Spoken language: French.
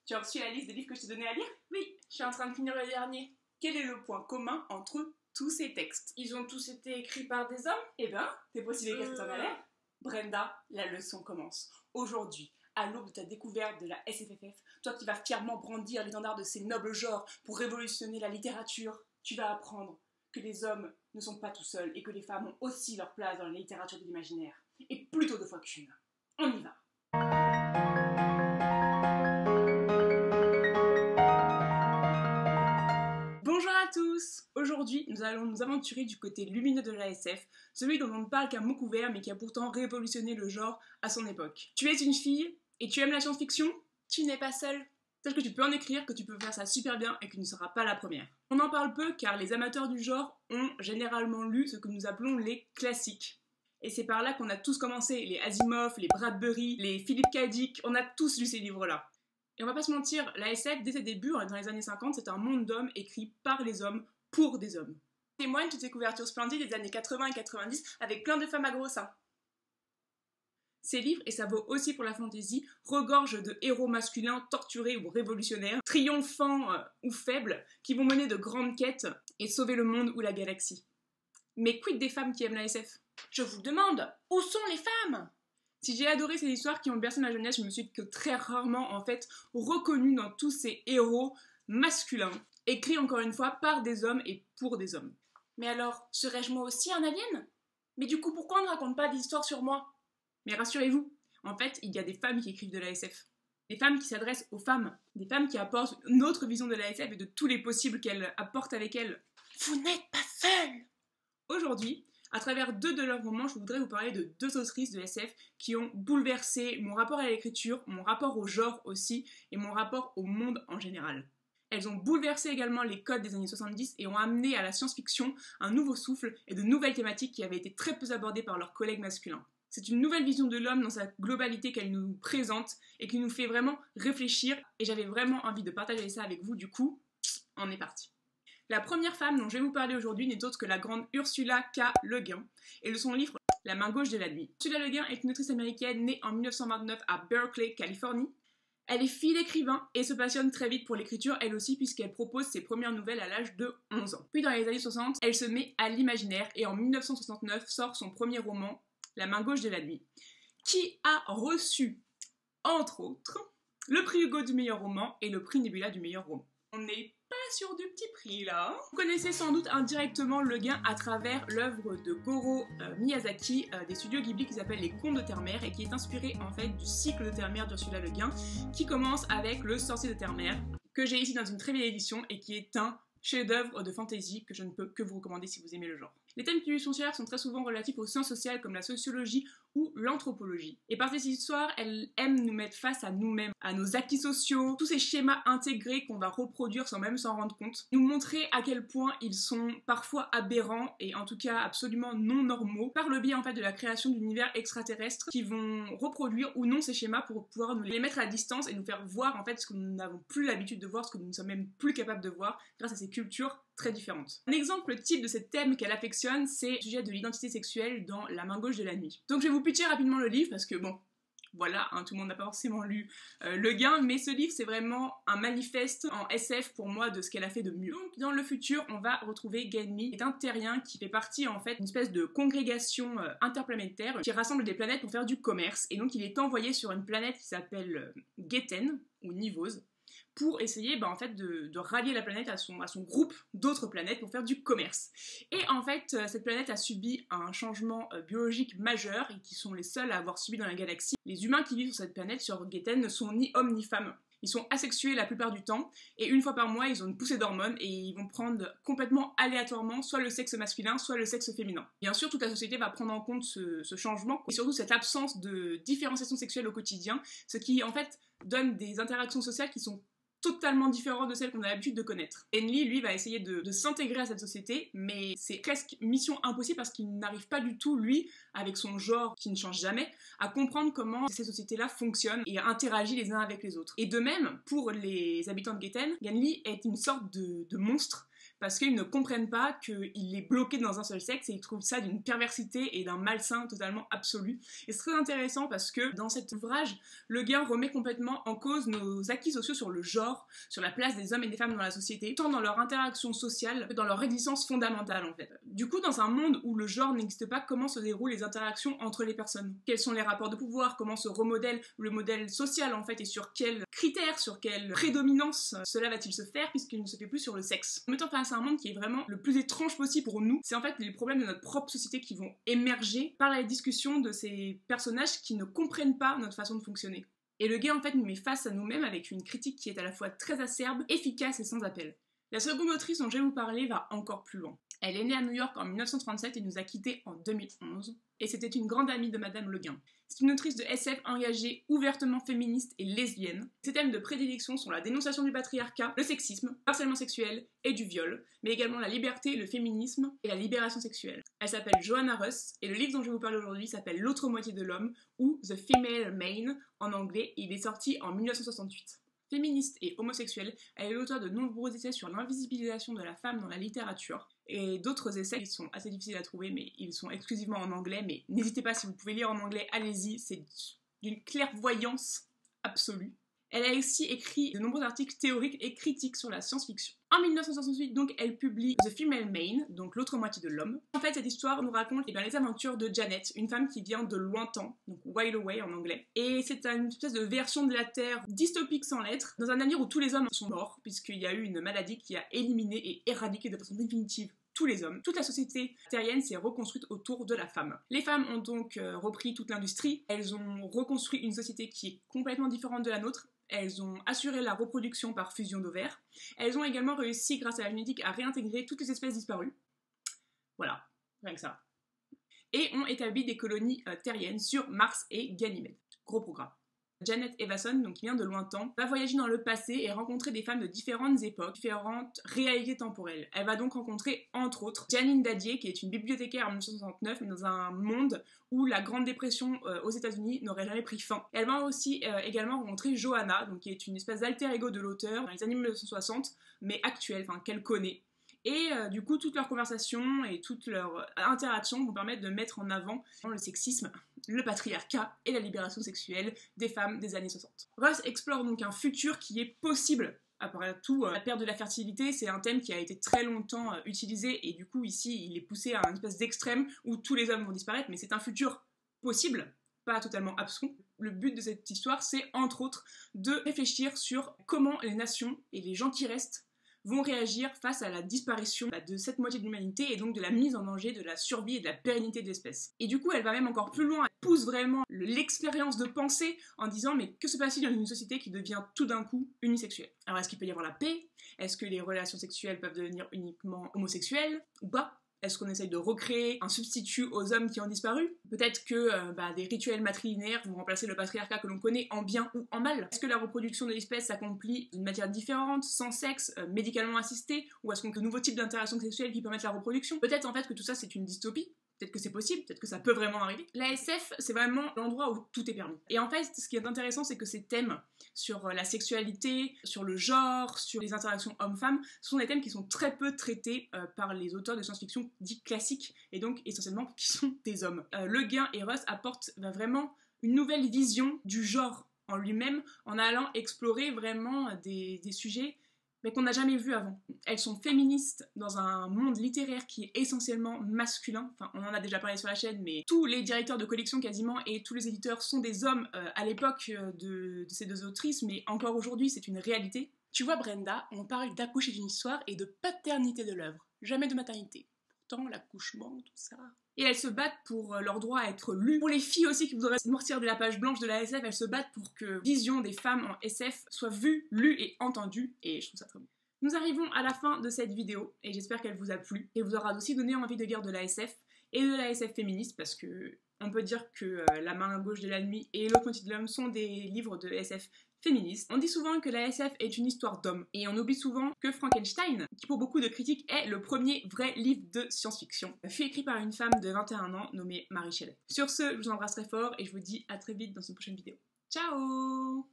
Tu as reçu la liste des livres que je t'ai donné à lire? Oui, je suis en train de finir le dernier. Quel est le point commun entre tous ces textes? Ils ont tous été écrits par des hommes? Eh ben, t'es possible qu'est-ce que t'en as l'air? Brenda, la leçon commence. Aujourd'hui, à l'aube de ta découverte de la SFFF, toi qui vas fièrement brandir l'étendard de ces nobles genres pour révolutionner la littérature, tu vas apprendre que les hommes ne sont pas tout seuls et que les femmes ont aussi leur place dans la littérature de l'imaginaire. Et plutôt deux fois qu'une. On y va. Bonjour à tous! Aujourd'hui, nous allons nous aventurer du côté lumineux de la SF, celui dont on ne parle qu'à mots couverts mais qui a pourtant révolutionné le genre à son époque. Tu es une fille et tu aimes la science-fiction? Tu n'es pas seule. Sache que tu peux en écrire, que tu peux faire ça super bien et que tu ne seras pas la première. On en parle peu car les amateurs du genre ont généralement lu ce que nous appelons les classiques. Et c'est par là qu'on a tous commencé, les Asimov, les Bradbury, les Philip K. Dick, on a tous lu ces livres-là. Et on va pas se mentir, la SF, dès ses débuts, dans les années 50, c'est un monde d'hommes écrit par les hommes, pour des hommes. Témoigne toutes ces couvertures splendides des années 80 et 90 avec plein de femmes à gros seins. Ces livres, et ça vaut aussi pour la fantasy, regorgent de héros masculins torturés ou révolutionnaires, triomphants ou faibles, qui vont mener de grandes quêtes et sauver le monde ou la galaxie. Mais quid des femmes qui aiment la SF? Je vous demande, où sont les femmes? Si j'ai adoré ces histoires qui ont bercé ma jeunesse, je me suis que très rarement, en fait, reconnue dans tous ces héros masculins, écrits encore une fois par des hommes et pour des hommes. Mais alors, serais-je moi aussi un alien? Mais du coup, pourquoi on ne raconte pas d'histoires sur moi? Mais rassurez-vous, en fait, il y a des femmes qui écrivent de la SF. Des femmes qui s'adressent aux femmes. Des femmes qui apportent une autre vision de la SF et de tous les possibles qu'elles apportent avec elles. Vous n'êtes pas seule! Aujourd'hui, à travers deux de leurs romans, je voudrais vous parler de deux autrices de SF qui ont bouleversé mon rapport à l'écriture, mon rapport au genre aussi, et mon rapport au monde en général. Elles ont bouleversé également les codes des années 70 et ont amené à la science-fiction un nouveau souffle et de nouvelles thématiques qui avaient été très peu abordées par leurs collègues masculins. C'est une nouvelle vision de l'homme dans sa globalité qu'elle nous présente et qui nous fait vraiment réfléchir, et j'avais vraiment envie de partager ça avec vous, du coup, on est parti. La première femme dont je vais vous parler aujourd'hui n'est autre que la grande Ursula K. Le Guin, et de son livre La main gauche de la nuit. Ursula Le Guin est une autrice américaine née en 1929 à Berkeley, Californie. Elle est fille d'écrivain et se passionne très vite pour l'écriture elle aussi puisqu'elle propose ses premières nouvelles à l'âge de 11 ans. Puis dans les années 60, elle se met à l'imaginaire et en 1969 sort son premier roman, La main gauche de la nuit, qui a reçu, entre autres, le prix Hugo du meilleur roman et le prix Nebula du meilleur roman. On n'est pas sur du petit prix là. Vous connaissez sans doute indirectement Le Guin à travers l'œuvre de Goro Miyazaki des studios Ghibli qui s'appelle Les Contes de Terre-Mère et qui est inspiré en fait du cycle de Terre-Mère d'Ursula Le Guin qui commence avec Le Sorcier de Terre-Mère que j'ai ici dans une très vieille édition et qui est un chef-d'œuvre de fantasy que je ne peux que vous recommander si vous aimez le genre. Les thèmes qui lui sont chers sont très souvent relatifs aux sciences sociales comme la sociologie ou l'anthropologie. Et par ces histoires, elle aime nous mettre face à nous-mêmes, à nos acquis sociaux, tous ces schémas intégrés qu'on va reproduire sans même s'en rendre compte, nous montrer à quel point ils sont parfois aberrants et en tout cas absolument non normaux par le biais en fait de la création d'univers extraterrestres qui vont reproduire ou non ces schémas pour pouvoir nous les mettre à distance et nous faire voir en fait ce que nous n'avons plus l'habitude de voir, ce que nous ne sommes même plus capables de voir grâce à ces cultures très différentes. Un exemple type de ces thèmes qu'elle affectionne, c'est le sujet de l'identité sexuelle dans La main gauche de la nuit. Donc je vais vous pitcher rapidement le livre parce que bon, voilà, tout le monde n'a pas forcément lu Le Guin, mais ce livre c'est vraiment un manifeste en SF pour moi de ce qu'elle a fait de mieux. Donc dans le futur, on va retrouver Genly, qui est un terrien qui fait partie en fait d'une espèce de congrégation interplanétaire qui rassemble des planètes pour faire du commerce, et donc il est envoyé sur une planète qui s'appelle Geten, ou Nivose, pour essayer en fait, de rallier la planète à son groupe d'autres planètes pour faire du commerce. Et en fait, cette planète a subi un changement biologique majeur et qui sont les seuls à avoir subi dans la galaxie. Les humains qui vivent sur cette planète, sur Geten, ne sont ni hommes ni femmes. Ils sont asexués la plupart du temps, et une fois par mois, ils ont une poussée d'hormones, et ils vont prendre complètement aléatoirement soit le sexe masculin, soit le sexe féminin. Bien sûr, toute la société va prendre en compte ce changement, et surtout cette absence de différenciation sexuelle au quotidien, ce qui en fait donne des interactions sociales qui sont totalement différentes de celles qu'on a l'habitude de connaître. Genly, lui, va essayer de s'intégrer à cette société, mais c'est presque mission impossible parce qu'il n'arrive pas du tout, lui, avec son genre qui ne change jamais, à comprendre comment ces sociétés-là fonctionnent et interagissent les uns avec les autres. Et de même, pour les habitants de Geten, Genly est une sorte de monstre, parce qu'ils ne comprennent pas qu'il est bloqué dans un seul sexe et ils trouvent ça d'une perversité et d'un malsain totalement absolu. Et c'est très intéressant parce que dans cet ouvrage, Le Guin remet complètement en cause nos acquis sociaux sur le genre, sur la place des hommes et des femmes dans la société, tant dans leur interaction sociale que dans leur existence fondamentale en fait. Du coup, dans un monde où le genre n'existe pas, comment se déroulent les interactions entre les personnes? Quels sont les rapports de pouvoir? Comment se remodèle le modèle social en fait? Et sur quels critères, sur quelle prédominance cela va-t-il se faire puisqu'il ne se fait plus sur le sexe? En mettant face à un monde qui est vraiment le plus étrange possible pour nous, c'est en fait les problèmes de notre propre société qui vont émerger par la discussion de ces personnages qui ne comprennent pas notre façon de fonctionner. Et Le Guin en fait nous met face à nous-mêmes avec une critique qui est à la fois très acerbe, efficace et sans appel. La seconde autrice dont je vais vous parler va encore plus loin. Elle est née à New York en 1937 et nous a quittés en 2011, et c'était une grande amie de Madame Le Guin. C'est une autrice de SF engagée, ouvertement féministe et lesbienne. Ses thèmes de prédilection sont la dénonciation du patriarcat, le sexisme, le harcèlement sexuel et du viol, mais également la liberté, le féminisme et la libération sexuelle. Elle s'appelle Johanna Russ, et le livre dont je vais vous parler aujourd'hui s'appelle L'autre moitié de l'homme, ou The Female Main en anglais, et il est sorti en 1968. Féministe et homosexuelle, elle est l'auteure de nombreux essais sur l'invisibilisation de la femme dans la littérature, et d'autres essais qui sont assez difficiles à trouver, mais ils sont exclusivement en anglais, mais n'hésitez pas, si vous pouvez lire en anglais, allez-y, c'est d'une clairvoyance absolue. Elle a aussi écrit de nombreux articles théoriques et critiques sur la science-fiction. En 1968, donc, elle publie The Female Main, donc l'autre moitié de l'homme. En fait, cette histoire nous raconte les aventures de Janet, une femme qui vient de lointain, donc While Away en anglais. Et c'est une espèce de version de la Terre dystopique sans lettres, dans un navire où tous les hommes sont morts, puisqu'il y a eu une maladie qui a éliminé et éradiqué de façon définitive tous les hommes. Toute la société terrienne s'est reconstruite autour de la femme. Les femmes ont donc repris toute l'industrie, elles ont reconstruit une société qui est complètement différente de la nôtre. Elles ont assuré la reproduction par fusion d'ovaires. Elles ont également réussi, grâce à la génétique, à réintégrer toutes les espèces disparues. Voilà, rien que ça. Et ont établi des colonies terriennes sur Mars et Ganymède. Gros programme. Janet Evason, donc qui vient de lointain, va voyager dans le passé et rencontrer des femmes de différentes époques, différentes réalités temporelles. Elle va donc rencontrer, entre autres, Janine Dadier, qui est une bibliothécaire en 1969, mais dans un monde où la Grande Dépression aux États-Unis n'aurait jamais pris fin. Elle va aussi également rencontrer Johanna, donc qui est une espèce d'alter ego de l'auteur dans les années 1960, mais actuelle, enfin qu'elle connaît. Et du coup, toutes leurs conversations et toutes leurs interactions vont permettre de mettre en avant le sexisme, le patriarcat et la libération sexuelle des femmes des années 60. Russ explore donc un futur qui est possible. Après tout, la perte de la fertilité, c'est un thème qui a été très longtemps utilisé, et du coup, ici, il est poussé à une espèce d'extrême où tous les hommes vont disparaître, mais c'est un futur possible, pas totalement abscon. Le but de cette histoire, c'est entre autres de réfléchir sur comment les nations et les gens qui restent vont réagir face à la disparition de cette moitié de l'humanité et donc de la mise en danger de la survie et de la pérennité de l'espèce. Et du coup, elle va même encore plus loin, elle pousse vraiment l'expérience de pensée en disant mais que se passe-t-il dans une société qui devient tout d'un coup unisexuelle? Alors est-ce qu'il peut y avoir la paix? Est-ce que les relations sexuelles peuvent devenir uniquement homosexuelles ou pas? Est-ce qu'on essaye de recréer un substitut aux hommes qui ont disparu? Peut-être que des rituels matrilinéaires vont remplacer le patriarcat que l'on connaît en bien ou en mal. Est-ce que la reproduction de l'espèce s'accomplit d'une matière différente, sans sexe, médicalement assistée? Ou est-ce qu'on a de nouveaux types d'interactions sexuelles qui permettent la reproduction? Peut-être en fait que tout ça c'est une dystopie. Peut-être que c'est possible, peut-être que ça peut vraiment arriver. La SF, c'est vraiment l'endroit où tout est permis. Et en fait, ce qui est intéressant, c'est que ces thèmes sur la sexualité, sur le genre, sur les interactions hommes-femmes, ce sont des thèmes qui sont très peu traités par les auteurs de science-fiction dits classiques, et donc essentiellement qui sont des hommes. Le Guin et Russ apportent vraiment une nouvelle vision du genre en lui-même, en allant explorer vraiment des sujets mais qu'on n'a jamais vu avant. Elles sont féministes dans un monde littéraire qui est essentiellement masculin. Enfin, on en a déjà parlé sur la chaîne, mais tous les directeurs de collection quasiment et tous les éditeurs sont des hommes à l'époque de ces deux autrices, mais encore aujourd'hui, c'est une réalité. Tu vois, Brenda, on parle d'accoucher d'une histoire et de paternité de l'œuvre, jamais de maternité. Pourtant, l'accouchement, tout ça... Et elles se battent pour leur droit à être lues. Pour les filles aussi qui voudraient sortir de la page blanche de la SF, elles se battent pour que la vision des femmes en SF soit vue, lue et entendue. Et je trouve ça très bon. Nous arrivons à la fin de cette vidéo et j'espère qu'elle vous a plu et vous aura aussi donné envie de lire de la SF et de la SF féministe parce que on peut dire que La main gauche de la nuit et L'autre moitié de l'homme sont des livres de SF féministes. On dit souvent que la SF est une histoire d'hommes et on oublie souvent que Frankenstein, qui pour beaucoup de critiques est le premier vrai livre de science-fiction, fut écrit par une femme de 21 ans nommée Mary Shelley. Sur ce, je vous embrasse très fort et je vous dis à très vite dans une prochaine vidéo. Ciao!